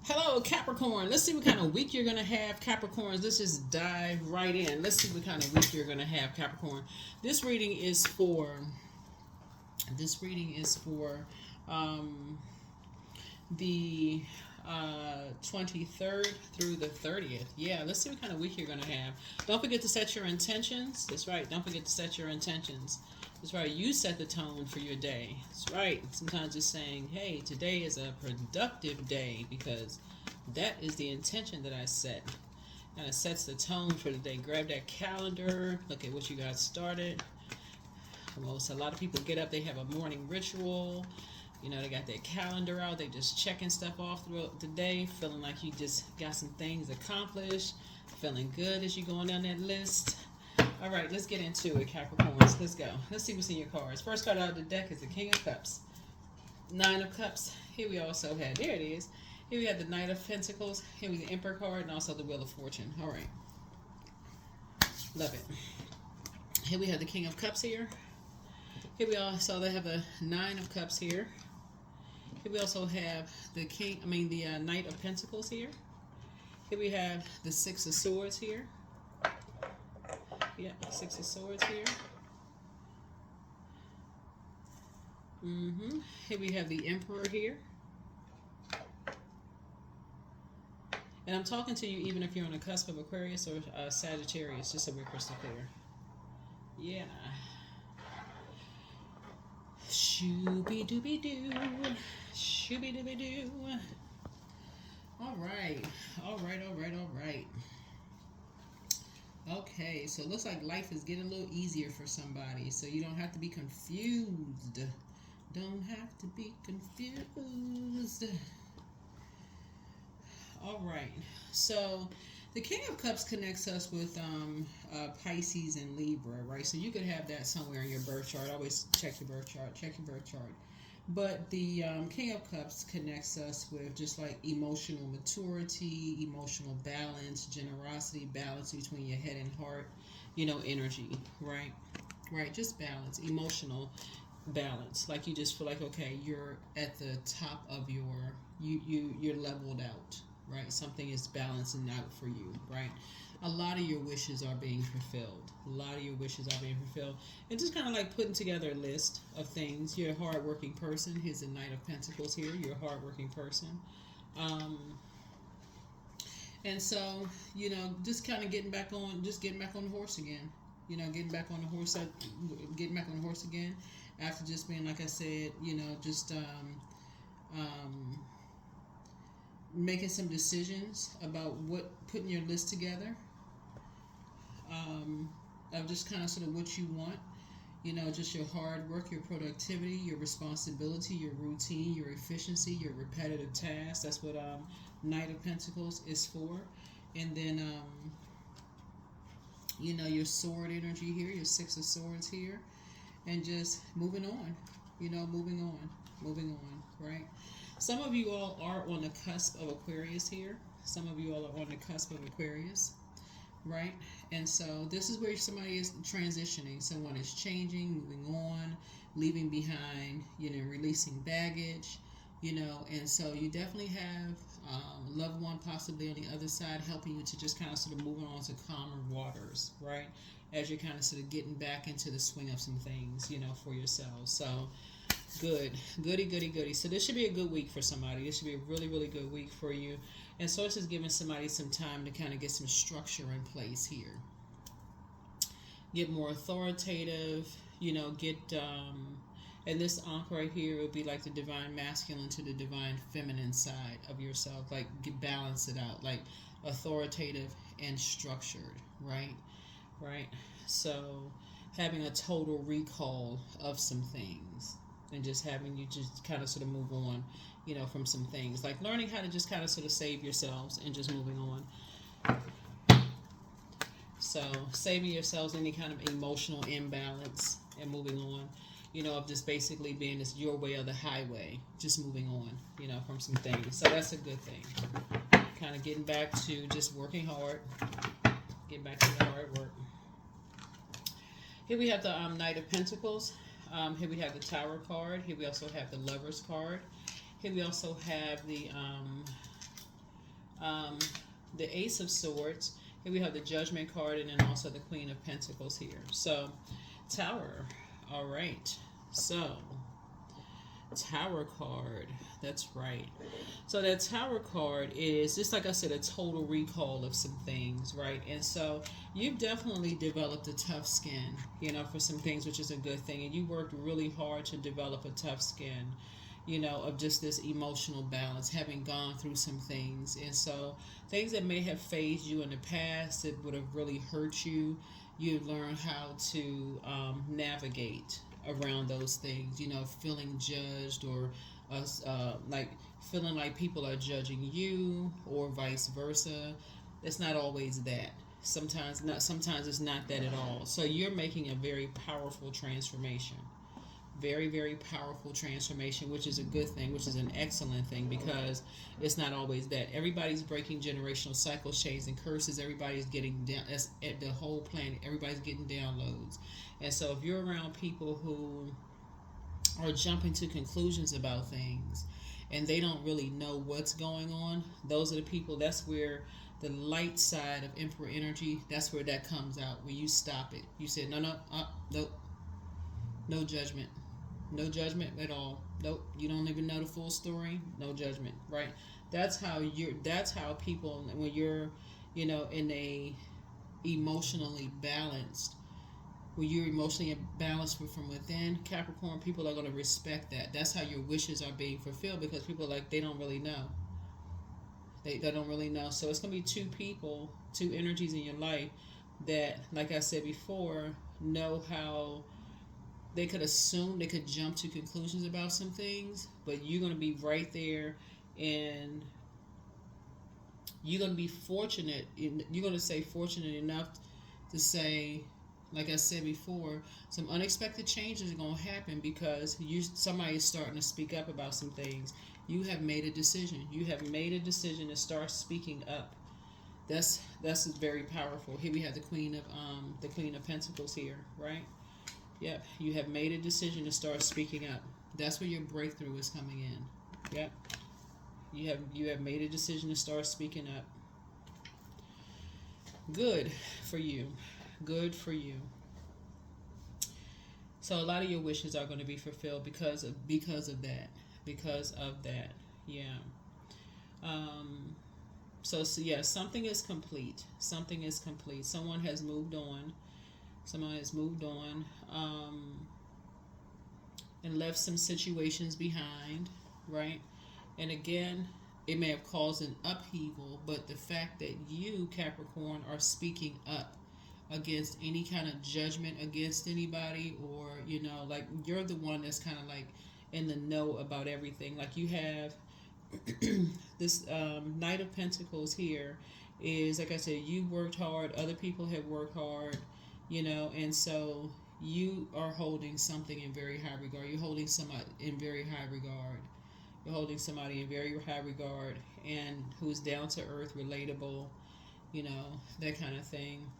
Hello, Capricorn. Let's see what kind of week you're going to have, Capricorns. Let's just dive right in. Let's see what kind of week you're going to have, Capricorn. This reading is for. This reading is for the 23rd through the 30th. Yeah, let's see what kind of week you're going to have. Don't forget to set your intentions. That's right. Don't forget to set your intentions. That's right. You set the tone for your day. That's right. Sometimes just saying, hey, today is a productive day because that is the intention that I set. And it sets the tone for the day. Grab that calendar. Look at what you got started. Most a lot of people get up, they have a morning ritual. You know, they got their calendar out, they just checking stuff off throughout the day, feeling like you just got some things accomplished, feeling good as you're going down that list. All right, let's get into it, Capricorns. Let's go. Let's see what's in your cards. First card out of the deck is the King of Cups. Nine of Cups. Here we also have, there it is. Here we have the Knight of Pentacles. Here we have the Emperor card and also the Wheel of Fortune. All right. Love it. Here we have the King of Cups here. Here we also they have a Nine of Cups here. Here we also have the Knight of Pentacles here. Here we have the Six of Swords here. Yeah, Six of Swords here. Here we have the Emperor here. And I'm talking to you even if you're on the cusp of Aquarius or Sagittarius, just so we're crystal clear. Yeah. Shooby dooby doo. Shooby dooby doo. All right. Okay, so it looks like life is getting a little easier for somebody. So you don't have to be confused. Don't have to be confused. All right. So the King of Cups connects us with Pisces and Libra, right? So you could have that somewhere in your birth chart. Always check your birth chart. Check your birth chart. But the King of Cups connects us with just like emotional maturity, emotional balance, generosity, balance between your head and heart, energy, right? Right, just balance, emotional balance. Like you just feel like, okay, you're at the top of you're leveled out, right? Something is balancing out for you, right? A lot of your wishes are being fulfilled. And just kind of like putting together a list of things. You're a hardworking person. Here's the Knight of Pentacles here. You're a hardworking person. And so, just kind of getting back on the horse again. Getting back on the horse again after just being, like I said, just making some decisions about putting your list together, of just kind of sort of what you want, just your hard work, your productivity, your responsibility, your routine, your efficiency, your repetitive tasks. That's what Knight of Pentacles is for. And then your sword energy here, your Six of Swords here, and just moving on, moving on, right? Some of you all are on the cusp of Aquarius here. Some of you all are on the cusp of Aquarius, right? And so this is where somebody is transitioning. Someone is changing, moving on, leaving behind, releasing baggage, and so you definitely have a loved one possibly on the other side helping you to just kind of sort of moving on to calmer waters, right? As you're kind of sort of getting back into the swing of some things, for yourselves. So goody. So this should be a good week for somebody. This should be a really, really good week for you. And so it's just giving somebody some time to kind of get some structure in place here. Get more authoritative, get, and this ankh right here would be like the divine masculine to the divine feminine side of yourself. Like balance it out, like authoritative and structured, right? Right? So having a total recall of some things and just having you just kind of sort of move on, from some things. Like learning how to just kind of sort of save yourselves and just moving on. So saving yourselves any kind of emotional imbalance and moving on, of just basically being this your way or the highway, just moving on, from some things. So that's a good thing. Kind of getting back to just working hard, getting back to the hard work. Here we have the Knight of Pentacles. Here we have the Tower card. Here we also have the Lovers card. Here we also have the Um, the Ace of Swords. Here we have the Judgment card, and then also the Queen of Pentacles here. So, Tower. All right. So, Tower card. That's right. So that Tower card is, just like I said, a total recall of some things, right? And so you've definitely developed a tough skin, for some things, which is a good thing. And you worked really hard to develop a tough skin, of just this emotional balance, having gone through some things. And so things that may have phased you in the past, that would have really hurt you, you've learned how to navigate around those things, feeling judged, or like feeling like people are judging you, or vice versa. It's not always that. Sometimes it's not that at all. So you're making a very powerful transformation. Very, very powerful transformation, which is a good thing, which is an excellent thing, because it's not always that. Everybody's breaking generational cycles, chains, and curses. Everybody's getting down, that's at the whole planet. Everybody's getting downloads. And so if you're around people who are jumping to conclusions about things and they don't really know what's going on, those are the people, that's where the light side of Emperor energy, that's where that comes out. When you stop it, you say, no, no judgment. No judgment at all. Nope. You don't even know the full story. No judgment. Right? That's how people, when you're, in a emotionally balanced, when you're emotionally balanced from within, Capricorn, people are going to respect that. That's how your wishes are being fulfilled, because people are like, they don't really know. They don't really know. So it's going to be two people, two energies in your life that, like I said before, know how they could assume, they could jump to conclusions about some things, but you're going to be right there, and you're going to be fortunate. You're going to say fortunate enough to say, like I said before, some unexpected changes are going to happen, because somebody is starting to speak up about some things. You have made a decision. You have made a decision to start speaking up. That's very powerful. Here we have the Queen of Pentacles here, right? Yep, you have made a decision to start speaking up. That's where your breakthrough is coming in. Yep, you have made a decision to start speaking up. Good for you. Good for you. So a lot of your wishes are going to be fulfilled because of that. Because of that. Yeah. So yeah, something is complete. Something is complete. Someone has moved on. Someone has moved on, and left some situations behind, right? And again, it may have caused an upheaval, but the fact that you, Capricorn, are speaking up against any kind of judgment against anybody, or, like you're the one that's kind of like in the know about everything. Like you have this Knight of Pentacles here is, like I said, you worked hard, other people have worked hard, and so you are holding something in very high regard. You're holding somebody in very high regard. You're holding somebody in very high regard, and who's down to earth, relatable, that kind of thing.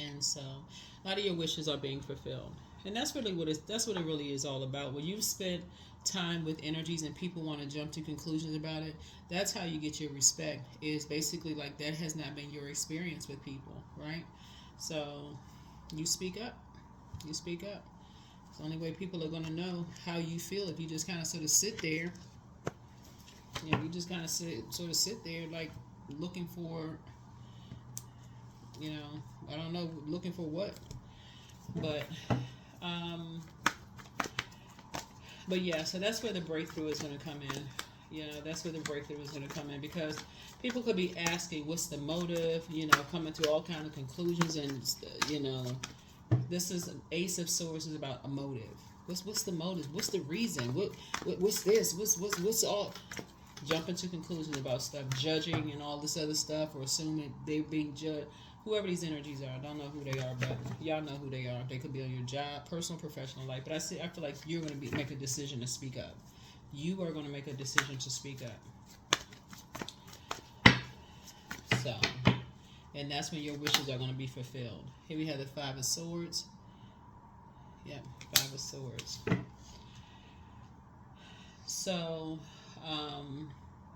And so a lot of your wishes are being fulfilled. And that's really what it really is all about. When you've spent time with energies and people want to jump to conclusions about it, that's how you get your respect. Is basically like that has not been your experience with people, right? So you speak up. You speak up. It's the only way people are going to know how you feel. If you just kind of sort of sit there, you just kind of sit there like looking for, I don't know, looking for what, but yeah, so that's where the breakthrough is going to come in. That's where the breakthrough is going to come in, because people could be asking, what's the motive? Coming to all kind of conclusions, and this is an Ace of Swords is about a motive. What's the motive? What's the reason? What's this? What's all jumping to conclusions about stuff, judging and all this other stuff, or assuming they're being judged. Whoever these energies are, I don't know who they are, but y'all know who they are. They could be on your job, personal, professional life. But I feel like you're going to make a decision to speak up. You are going to make a decision to speak up. So, and that's when your wishes are going to be fulfilled. Here we have the Five of Swords. Yep, Five of Swords. So,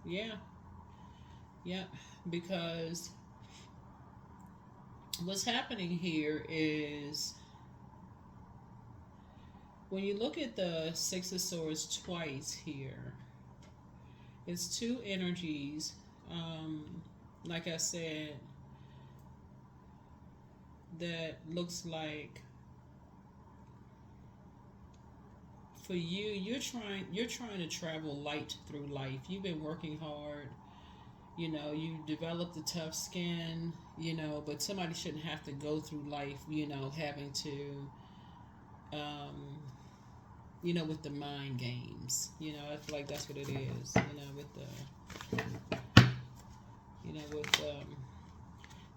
yeah. Yep. Because what's happening here is when you look at the Six of Swords twice here, it's two energies. Like I said, that looks like for you, you're trying to travel light through life. You've been working hard. You developed a tough skin. But somebody shouldn't have to go through life. Having to, with the mind games. I feel like that's what it is. With the, with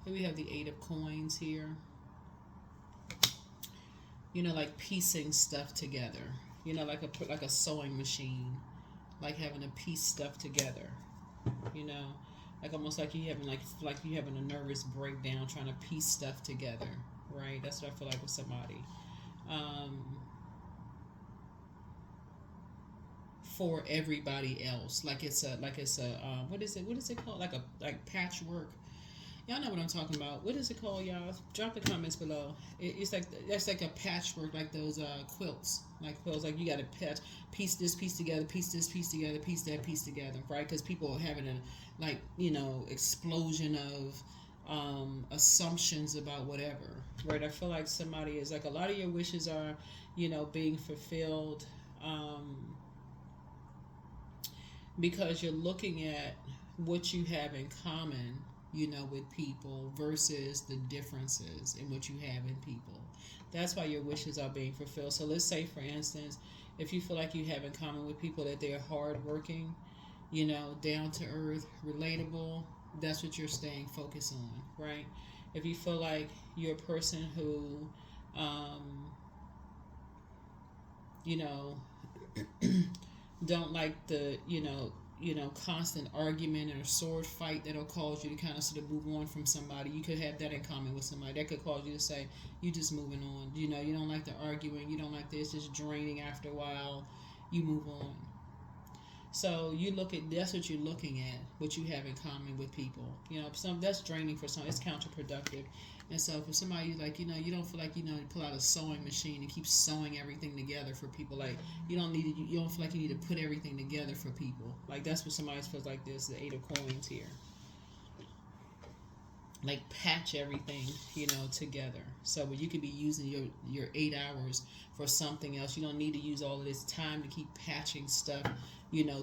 here we have the Eight of Coins here. Like piecing stuff together. Like a sewing machine, like having to piece stuff together. Like almost like you having like you having a nervous breakdown trying to piece stuff together, right? That's what I feel like with somebody. For everybody else, like it's a what is it called? Like patchwork. Y'all know what I'm talking about. What is it called, y'all? Drop the comments below. It's like that's like a patchwork, like those quilts, like you got to piece this piece together, piece this piece together, piece that piece together, right? Because people are having a explosion of assumptions about whatever, right? I feel like somebody is like a lot of your wishes are being fulfilled because you're looking at what you have in common with people versus the differences in what you have in people. That's why your wishes are being fulfilled. So let's say, for instance, if you feel like you have in common with people that they're hardworking, down to earth, relatable, that's what you're staying focused on, right? If you feel like you're a person who, don't like the, constant argument or sword fight that'll cause you to kind of sort of move on from somebody. You could have that in common with somebody. That could cause you to say, you just moving on. You don't like the arguing. You don't like this. It's just draining after a while. You move on. So that's what you're looking at, what you have in common with people. Some that's draining for some. It's counterproductive. And so for somebody like, you don't feel like, you pull out a sewing machine and keep sewing everything together for people. Like you don't feel like you need to put everything together for people. Like that's what somebody feels like this, the Eight of Coins here. Like patch everything, together. So you could be using your 8 hours for something else. You don't need to use all of this time to keep patching stuff,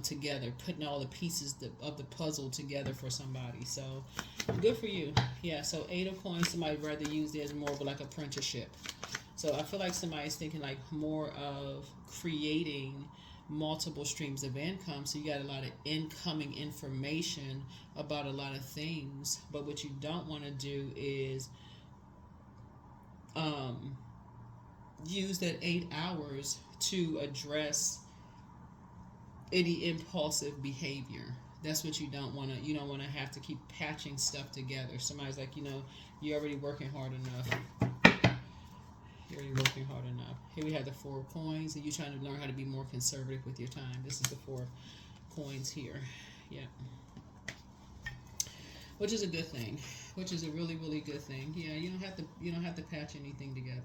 together, putting all the pieces of the puzzle together for somebody. So good for you. Yeah, so Eight of Coins, somebody rather use it as more of like apprenticeship. So I feel like somebody's thinking like more of creating multiple streams of income. So you got a lot of incoming information about a lot of things. But what you don't want to do is use that 8 hours to address any impulsive behavior. That's what you don't want to. You don't want to have to keep patching stuff together. Somebody's like, you're already working hard enough. You're already working hard enough. Here we have the Four of Coins, and you're trying to learn how to be more conservative with your time. This is the Four of Coins here. Yeah. Which is a good thing. Which is a really, really good thing. Yeah, you don't have to patch anything together.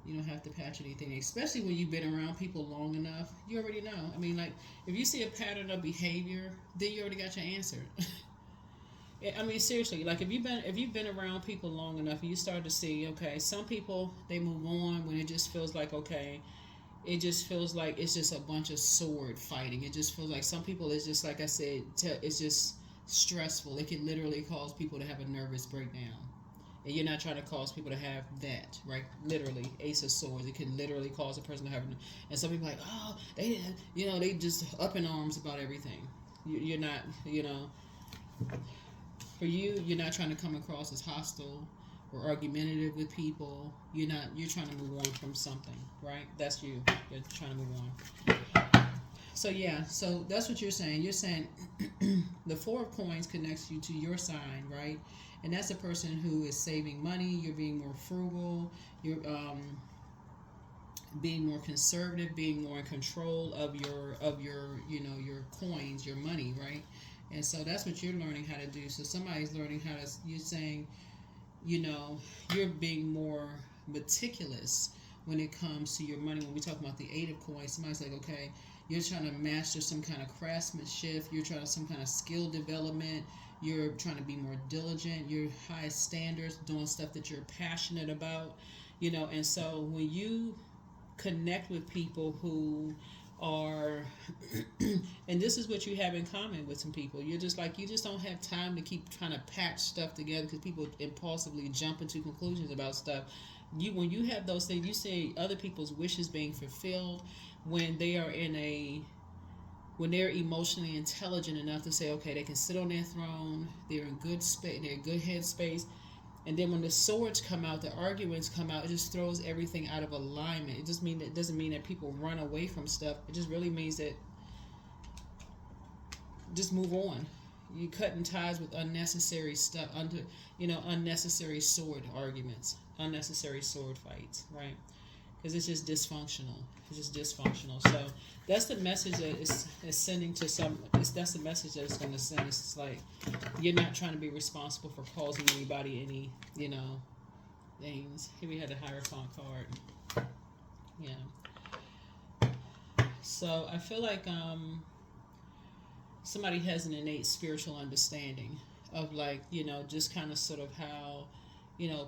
You don't have to patch anything, especially when you've been around people long enough. You already know. I mean, like, if you see a pattern of behavior, then you already got your answer. I mean, seriously, like if you've been around people long enough, and you start to see, okay, some people they move on when it just feels like, okay, it just feels like it's just a bunch of sword fighting. It just feels like some people it's just like I said, it's just stressful. It can literally cause people to have a nervous breakdown. And you're not trying to cause people to have that, right? Literally, Ace of Swords. It can literally cause a person to have, and some people are like, oh, they just up in arms about everything. You're not, for you, you're not trying to come across as hostile or argumentative with people. You're trying to move on from something, right? That's you. You're trying to move on. So yeah, so that's what you're saying. You're saying the Four of Coins connects you to your sign, right? And that's a person who is saving money. You're being more frugal. You're being more conservative, being more in control of your your coins, your money, right? And so that's what you're learning how to do. So somebody's learning how to, you're saying, you know, you're being more meticulous when it comes to your money. When we talk about the Eight of Coins, somebody's like, okay, you're trying to master some kind of craftsmanship, you're trying to some kind of skill development, you're trying to be more diligent, you're high standards, doing stuff that you're passionate about, you know. And so when you connect with people who are and this is what you have in common with some people, you're just like, you just don't have time to keep trying to patch stuff together because people impulsively jump into conclusions about stuff. When you have those things, you see other people's wishes being fulfilled when they are when they're emotionally intelligent enough to say, okay, they can sit on their throne, they're in good space, they're in good headspace. And then when the swords come out, the arguments come out, it just throws everything out of alignment. It doesn't mean that people run away from stuff. It just really means that just move on. You cutting ties with unnecessary stuff, unnecessary sword arguments, unnecessary sword fights, right? Because it's just dysfunctional. It's just dysfunctional. So that's the message that is sending to some. That's the message that it's going to send. It's like you're not trying to be responsible for causing anybody any, things. Here we had the Hierophant card. Yeah. So I feel like somebody has an innate spiritual understanding of just kind of sort of how,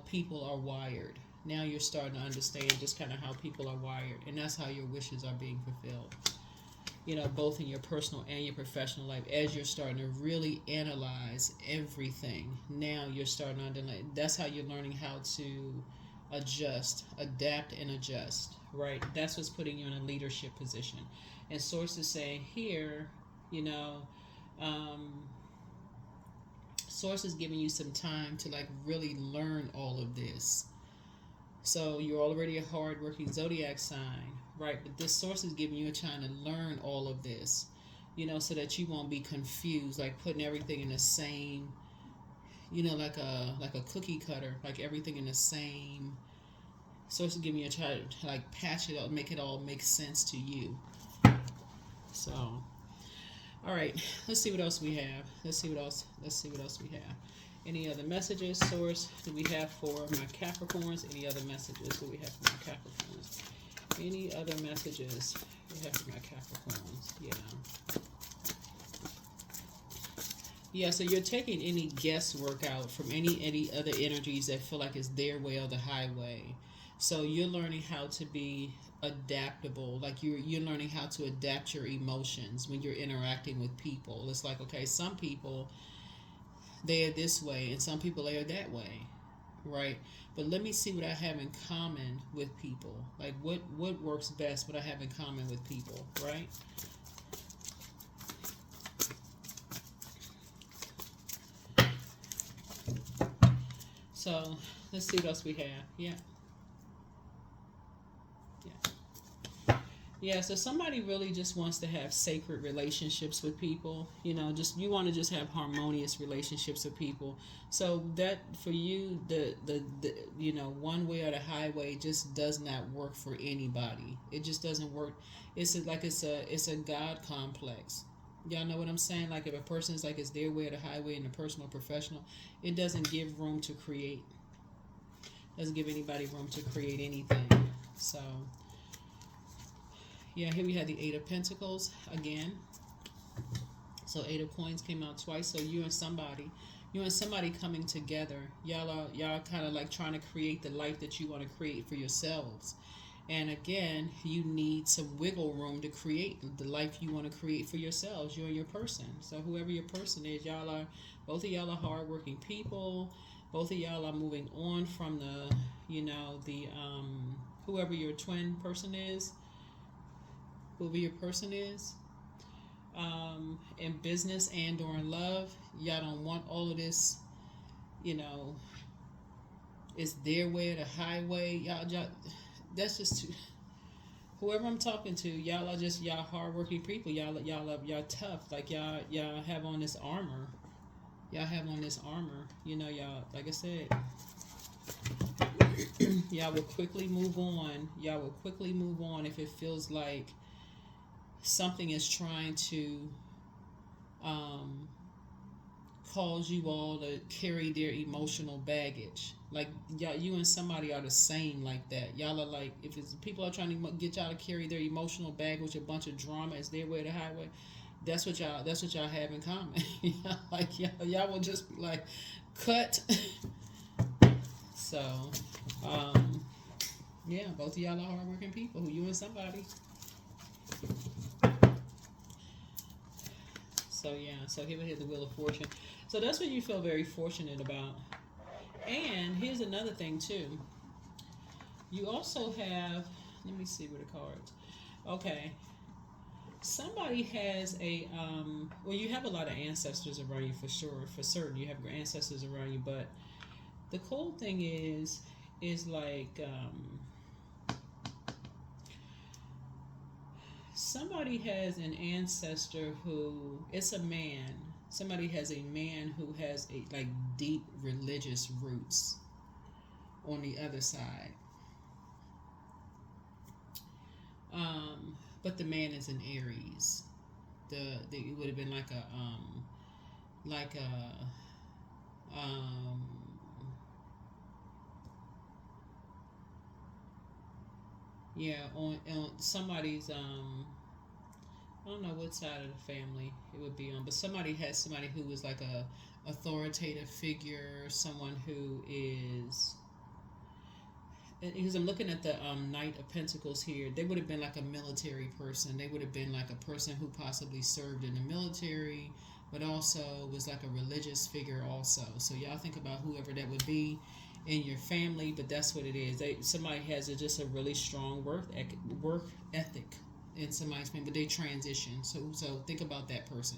people are wired. Now you're starting to understand just kind of how people are wired, and that's how your wishes are being fulfilled. Both in your personal and your professional life, as you're starting to really analyze everything. Now you're starting to understand. That's how you're learning how to adapt and adjust, right? That's what's putting you in a leadership position. And Source is saying here, Source is giving you some time to really learn all of this. So you're already a hard-working Zodiac sign, right? But this Source is giving you a time to learn all of this, so that you won't be confused, like putting everything in the same, like a cookie cutter, like everything in the same. Source is giving you a try to patch it up, make it all make sense to you. So, all right, let's see what else we have. Let's see what else we have. Any other messages, Source, do we have for my Capricorns? Any other messages do we have for my Capricorns? Any other messages we have for my Capricorns? Yeah, so you're taking any guesswork out from any other energies that feel like it's their way or the highway. So you're learning how to be adaptable. Like you're learning how to adapt your emotions when you're interacting with people. It's like, okay, some people, they are this way, and some people they are that way, right? But let me see what I have in common with people. Like what works best, what I have in common with people, right? So let's see what else we have. Yeah, so somebody really just wants to have sacred relationships with people. You want to just have harmonious relationships with people. So that for you, the one way or the highway just does not work for anybody. It just doesn't work. It's a God complex. Y'all know what I'm saying? Like if a person is like it's their way or the highway in the personal or professional, it doesn't give room to create. Doesn't give anybody room to create anything. So. Yeah, here we had the Eight of Pentacles again. So Eight of Coins came out twice. So you and somebody coming together. Y'all kind of like trying to create the life that you want to create for yourselves. And again, you need some wiggle room to create the life you want to create for yourselves, you and your person. So whoever your person is, both of y'all are hardworking people. Both of y'all are moving on from whoever your twin person is. Whoever your person is, in business and or in love, y'all don't want all of this, it's their way or the highway. Y'all that's just too, whoever I'm talking to, y'all hardworking people. Y'all tough. Like y'all have on this armor. Y'all like I said, y'all will quickly move on. If it feels like something is trying to cause you all to carry their emotional baggage. Like y'all, you and somebody are the same like that. Y'all are like, if it's people are trying to get y'all to carry their emotional baggage, a bunch of drama as their way to highway. That's what y'all have in common. Like y'all will just be like, cut. So, yeah, both of y'all are hardworking people. Who you and somebody. So yeah, so here we have the Wheel of Fortune. So that's what you feel very fortunate about. And here's another thing too. You also have, let me see where the cards. Okay. Somebody has a well, you have a lot of ancestors around you for sure, for certain. You have your ancestors around you, but the cool thing is like somebody has an ancestor who, it's a man. Somebody has a man who has a like deep religious roots on the other side. But the man is an Aries. It would have been like a yeah, on somebody's I don't know what side of the family it would be on, but somebody has somebody who was like a authoritative figure, someone who is, because I'm looking at the Knight of Pentacles here, they would have been like a military person. They would have been like a person who possibly served in the military, but also was like a religious figure also. So y'all think about whoever that would be in your family, but that's what it is. Somebody has just a really strong work ethic in somebody's family, but they transition. So think about that person.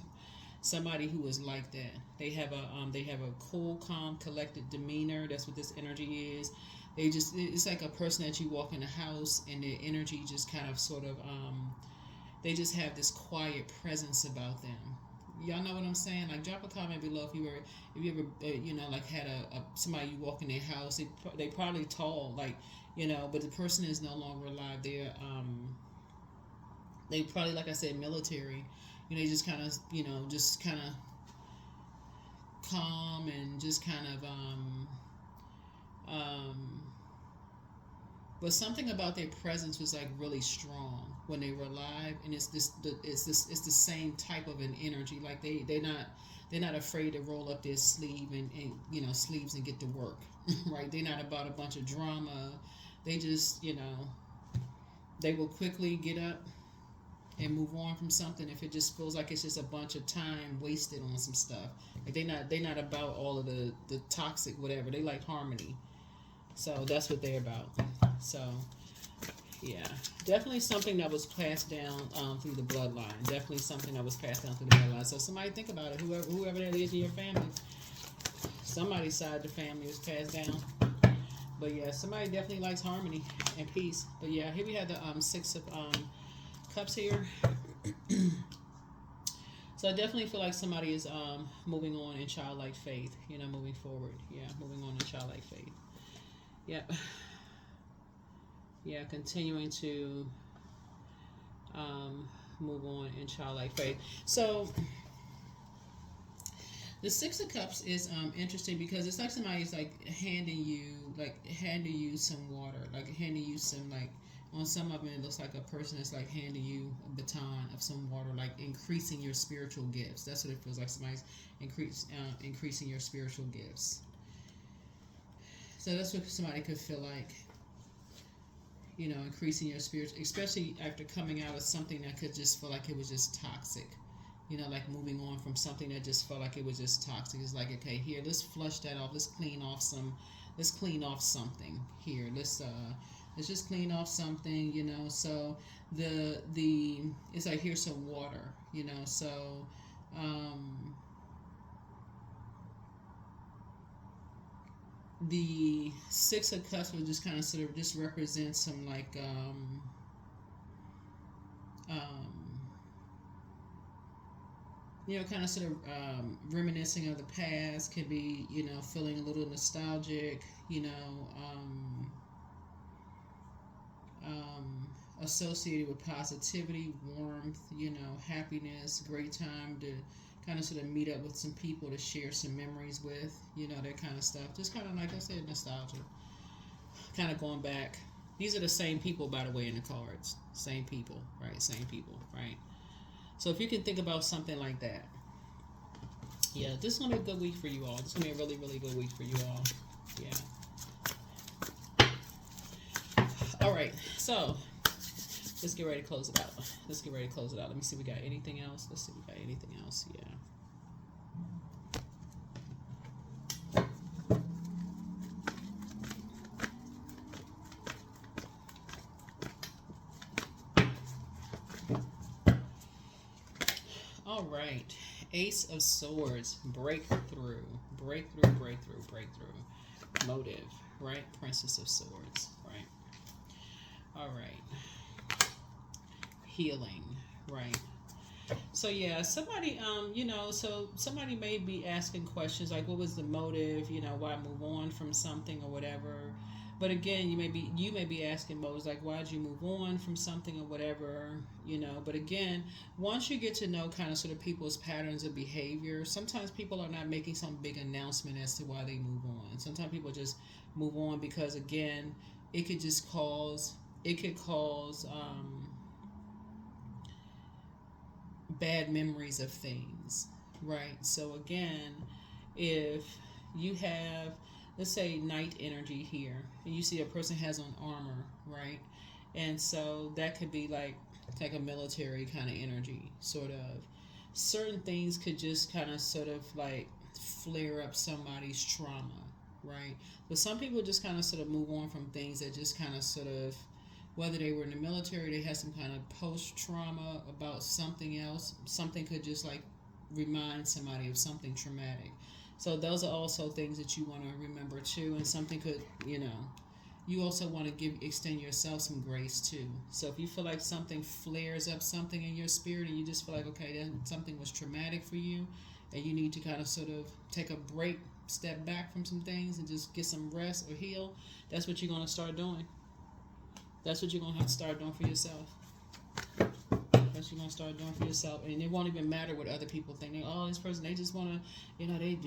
Somebody who is like that. They have a cool, calm, collected demeanor. That's what this energy is. It's like a person that you walk in the house and their energy just kind of sort of they just have this quiet presence about them. Y'all know what I'm saying? Like, drop a comment below if you ever like had a somebody you walk in their house. They probably tall, like, but the person is no longer alive. They probably, like I said, military. They just kind of calm and just kind of but something about their presence was like really strong when they were alive, and it's the same type of an energy. Like they're not afraid to roll up their sleeve and sleeves and get to work. Right? They're not about a bunch of drama. They just they will quickly get up and move on from something if it just feels like it's just a bunch of time wasted on some stuff. Like they're not about all of the toxic whatever. They like harmony. So that's what they're about. So yeah, definitely something that was passed down through the bloodline. Definitely something that was passed down through the bloodline. So somebody think about it. Whoever that is in your family, somebody's side of the family was passed down. But yeah, somebody definitely likes harmony and peace. But yeah, here we have the Six of Cups here. So I definitely feel like somebody is moving on in childlike faith. Moving forward. Yeah, moving on in childlike faith. Yep. Yeah, continuing to move on in childlike faith. So the Six of Cups is interesting because it's like somebody's like handing you some water, like handing you some, like, on some of them it looks like a person that's like handing you a baton of some water, like increasing your spiritual gifts. That's what it feels like. Somebody's increasing your spiritual gifts. So that's what somebody could feel like, increasing your spirit, especially after coming out of something that could just feel like it was just toxic. Like moving on from something that just felt like it was just toxic. It's like, okay, here, let's flush that off. Let's clean off something here. Let's just clean off something, So it's like, here's some water, So the Six of Cups will just kind of sort of just represent some like kind of sort of reminiscing of the past. Could be feeling a little nostalgic, associated with positivity, warmth, happiness, great time to kind of sort of meet up with some people to share some memories with, you know, that kind of stuff. Just kind of, like I said, nostalgia. Kind of going back. These are the same people, by the way, in the cards. Same people, right? Same people, right? So if you can think about something like that, yeah, this is going to be a good week for you all. This is going to be a really, really good week for you all. Yeah. All right, so let's get ready to close it out. Let me see if we got anything else. Yeah. All right. Ace of Swords. Breakthrough. Motive. Right? Princess of Swords. Right? All right. Healing. Right? So yeah, somebody so somebody may be asking questions like, what was the motive, why move on from something or whatever. But again, you may be asking motives like, why'd you move on from something or whatever, but again, once you get to know kind of sort of people's patterns of behavior, sometimes people are not making some big announcement as to why they move on. Sometimes people just move on because, again, it could cause bad memories of things, right? So again, if you have, let's say, night energy here, and you see a person has on armor, right? And so that could be like a military kind of energy, sort of. Certain things could just kind of sort of like flare up somebody's trauma, right? But some people just kind of sort of move on from things that just kind of sort of, whether they were in the military, they had some kind of post-trauma about something else. Something could just like remind somebody of something traumatic. So those are also things that you want to remember too. And something could, you also want to extend yourself some grace too. So if you feel like something flares up something in your spirit and you just feel like, okay, then something was traumatic for you and you need to kind of sort of take a break, step back from some things and just get some rest or heal, that's what you're going to start doing. That's what you're going to have to start doing for yourself. And it won't even matter what other people think. This person, they just want to, they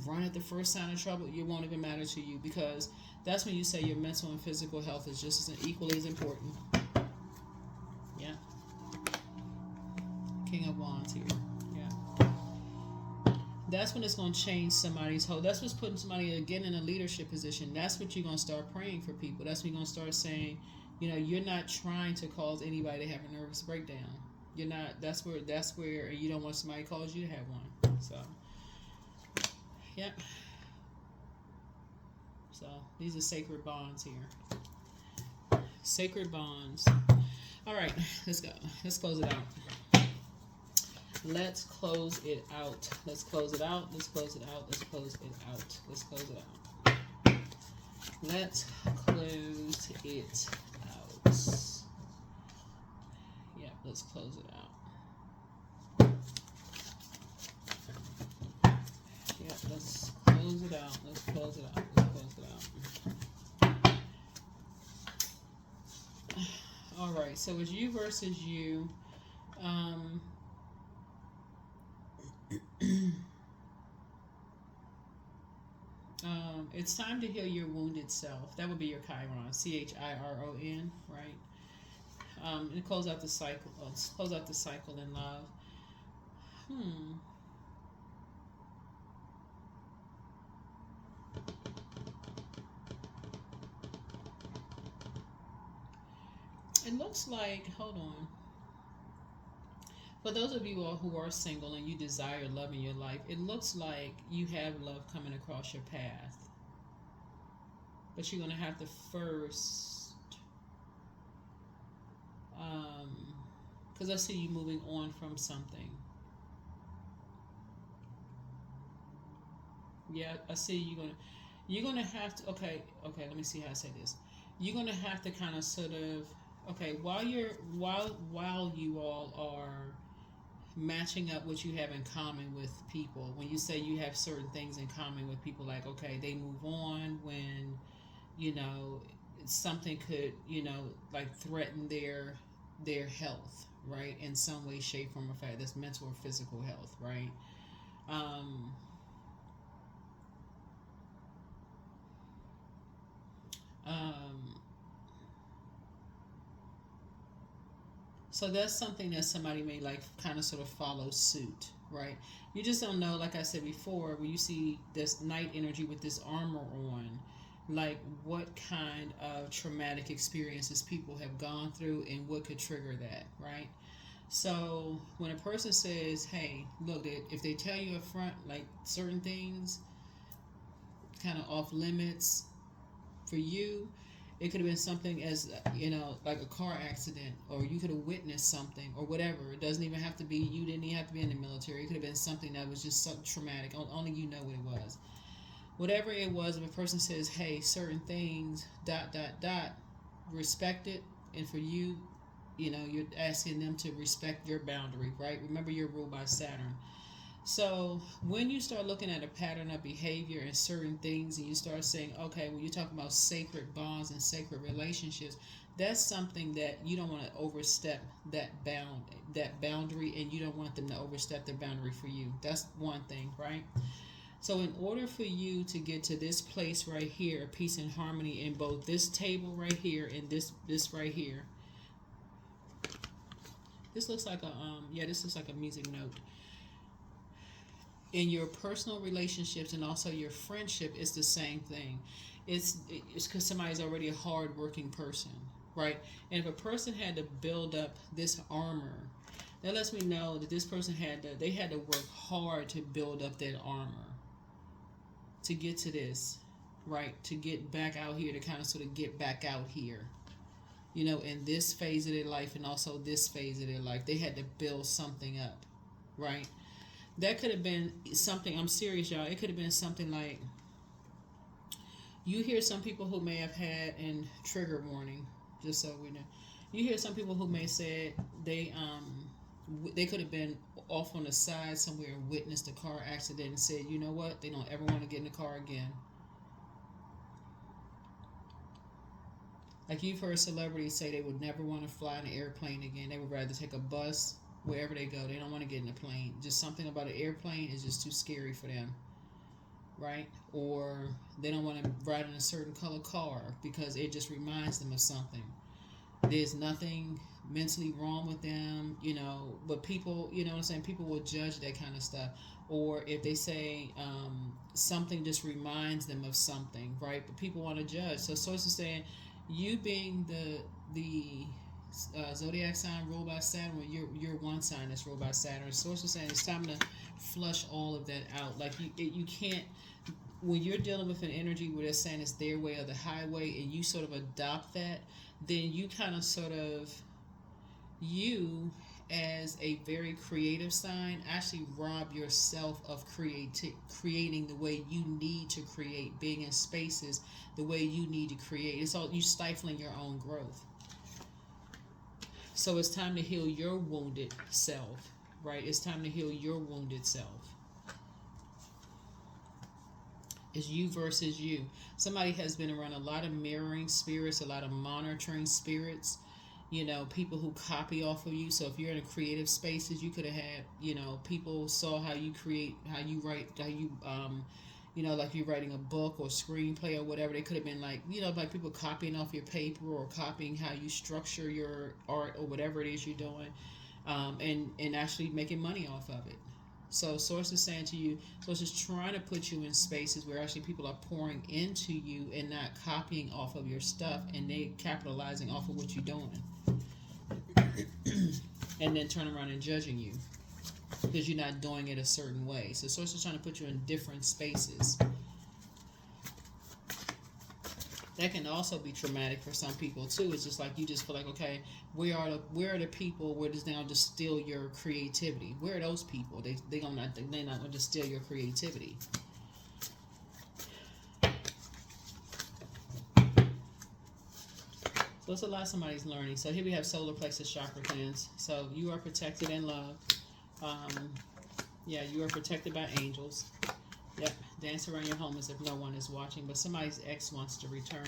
run at the first sign of trouble. It won't even matter to you, because that's when you say your mental and physical health is just as equally as important. Yeah. King of Wands here. Yeah. That's when it's going to change somebody's whole. That's what's putting somebody again in a leadership position. That's what you're going to start praying for people. That's when you're going to start saying, you're not trying to cause anybody to have a nervous breakdown. You're not. That's where you don't want somebody to cause you to have one. So, yeah. So these are sacred bonds here. Sacred bonds. All right, let's go. Let's close it out. Let's close it out. Let's close it out. Let's close it out. Let's close it out. Let's close it out. Let's close it out. Yeah, let's close it out. Yeah, let's close it out. Let's close it out. Let's close it out. All right, so it's you versus you. It's time to heal your wounded self. That would be your Chiron, Chiron, right? And close out the cycle. Close out the cycle in love. It looks like, hold on. For those of you all who are single and you desire love in your life, it looks like you have love coming across your path. But you're going to have to first, because I see you moving on from something. Yeah, I see you're going to have to, okay, let me see how I say this. You're going to have to kind of sort of, okay, while you all are matching up what you have in common with people, when you say you have certain things in common with people, like, okay, they move on when, something could, like threaten their health, right? In some way, shape, form, or fact. That's mental or physical health, right? Um, um, so that's something that somebody may like kind of sort of follow suit, right? You just don't know, like I said before, when you see this night energy with this armor on, like what kind of traumatic experiences people have gone through and what could trigger that, right? So when a person says, "Hey, look," if they tell you up front, like certain things kind of off limits for you, it could have been something as like a car accident, or you could have witnessed something, or whatever. It doesn't even have to be, you didn't even have to be in the military. It could have been something that was just so traumatic. Only you know what it was. Whatever it was, if a person says, "Hey, certain things, dot dot dot, respect it," and for you, you're asking them to respect your boundary, right? Remember, you're ruled by Saturn. So when you start looking at a pattern of behavior and certain things, and you start saying, okay, when you're talking about sacred bonds and sacred relationships, that's something that you don't want to overstep that boundary, and you don't want them to overstep their boundary for you. That's one thing, right? So in order for you to get to this place right here, peace and harmony in both this table right here and this right here. This looks like this looks like a music note. In your personal relationships and also your friendship, it's the same thing. It's because somebody's already a hard-working person, right? And if a person had to build up this armor, that lets me know that this person had to work hard to build up that armor to get to this, right? To get back out here, to kind of sort of get back out here. In this phase of their life and also this phase of their life, they had to build something up, right? That could have been something, I'm serious, y'all. It could have been something like, you hear some people who may have had, and trigger warning, just so we know. You hear some people who may say they could have been off on the side somewhere and witnessed a car accident and said, you know what, they don't ever want to get in the car again. Like you've heard celebrities say they would never want to fly in an airplane again. They would rather take a bus wherever they go. They don't want to get in a plane. Just something about an airplane is just too scary for them, right? Or they don't want to ride in a certain color car because it just reminds them of something. There's nothing mentally wrong with them, but people, what I'm saying, people will judge that kind of stuff. Or if they say something just reminds them of something, right? But people want to judge. So sources saying, you being the zodiac sign ruled by Saturn, or you're one sign that's ruled by Saturn. Sources saying it's time to flush all of that out. Like you can't, when you're dealing with an energy where they're saying it's their way or the highway, and you sort of adopt that, then you kind of sort of, you as a very creative sign actually rob yourself of creating the way you need to create, being in spaces the way you need to create. It's all you stifling your own growth. So it's time to heal your wounded self, right? It's time to heal your wounded self. It's you versus you. Somebody has been around a lot of mirroring spirits, a lot of monitoring spirits, people who copy off of you. So if you're in a creative spaces, you could have had, people saw how you create, how you write, how you, like you're writing a book or screenplay or whatever. They could have been like, like people copying off your paper or copying how you structure your art or whatever it is you're doing, and actually making money off of it. So source is saying to you, source is trying to put you in spaces where actually people are pouring into you and not copying off of your stuff, and they capitalizing off of what you're doing. And then turn around and judging you because you're not doing it a certain way. So source is trying to put you in different spaces. That can also be traumatic for some people too. It's just like you just feel like, okay, where are the people where does now just steal your creativity? Where are those people? They're not going to steal your creativity. So it's a lot somebody's learning. So here we have solar plexus chakra glands. So you are protected in love. You are protected by angels. Yep, dance around your home as if no one is watching, but somebody's ex wants to return.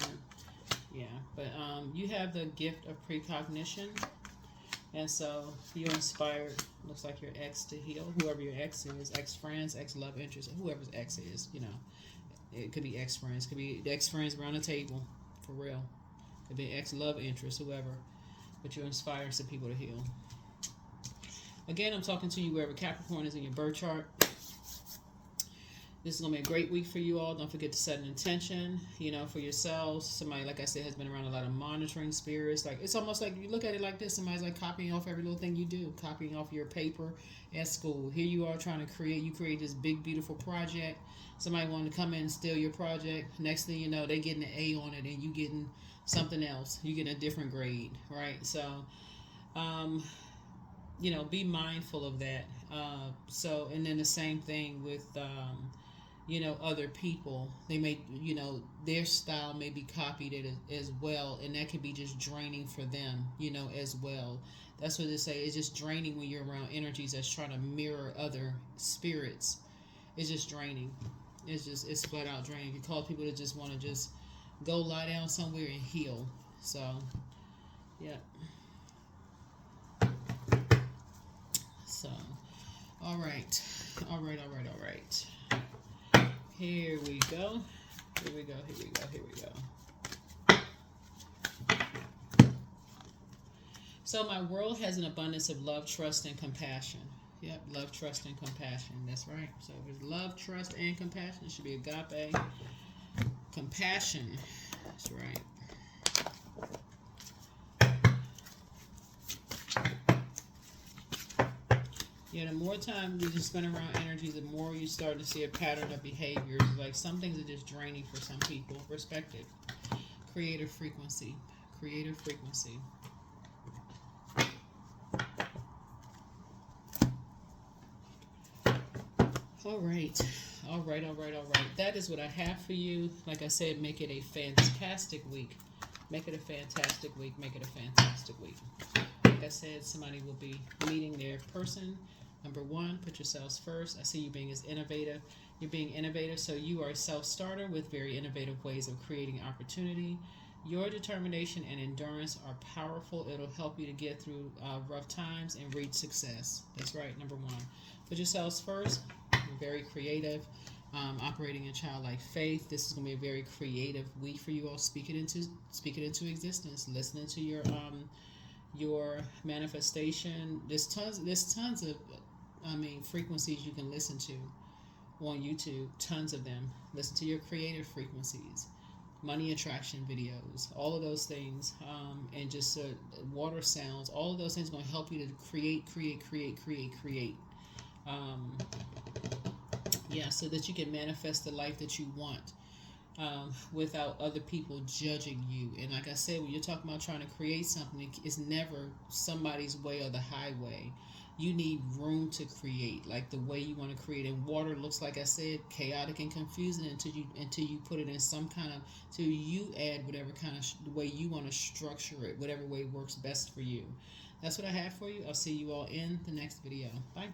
Yeah, but you have the gift of precognition, And so you're inspired, looks like your ex to heal, whoever your ex is, ex-friends, ex-love interest, whoever's ex is, you know. It could be ex-friends, could be ex-friends around the table, for real. Could be ex-love interest, whoever. But you're inspiring some people to heal. Again, I'm talking to you wherever Capricorn is in your birth chart. This is going to be a great week for you all. Don't forget to set an intention, you know, for yourselves. Somebody, like I said, has been around a lot of monitoring spirits. Like, it's almost like you look at it like this. Somebody's like copying off every little thing you do, copying off your paper at school. Here you are trying to you create this big, beautiful project. Somebody wanted to come in and steal your project. Next thing you know, they getting an A on it and you getting something else. You getting a different grade, right? So, you know, be mindful of that. And then the same thing with, you know, other people. They may, you know, their style may be copied as well, and that can be just draining for them, you know, as well. That's what they say. It's just draining when you're around energies that's trying to mirror other spirits. It's just draining. It's flat out draining. You call people that just want to just go lie down somewhere and heal. So, yeah. So, all right. Here we go. So my world has an abundance of love, trust, and compassion. Yep, love, trust, and compassion. That's right. So if it's love, trust, and compassion, it should be agape. Compassion. That's right. Yeah, the more time you just spend around energies, the more you start to see a pattern of behaviors. Like some things are just draining for some people. Perspective. Creative frequency. All right. That is what I have for you. Like I said, make it a fantastic week. Make it a fantastic week. Like I said, somebody will be meeting their person. Number one, put yourselves first. I see you being as innovative. You're being innovative, so you are a self-starter with very innovative ways of creating opportunity. Your determination and endurance are powerful. It'll help you to get through rough times and reach success. That's right, number one. Put yourselves first. You're very creative, operating in childlike faith. This is going to be a very creative week for you all. Speak it into existence. Listening to your manifestation. There's tons of frequencies you can listen to on YouTube. Tons of them. Listen to your creative frequencies, money attraction videos, all of those things, and just water sounds. All of those things are going to help you to create. So that you can manifest the life that you want, without other people judging you. And like I said, when you're talking about trying to create something, it's never somebody's way or the highway. You need room to create, like the way you want to create. And water looks, like I said, chaotic and confusing until you put it in some kind of, till you add whatever kind of way you want to structure it, whatever way works best for you. That's what I have for you. I'll see you all in the next video. Bye.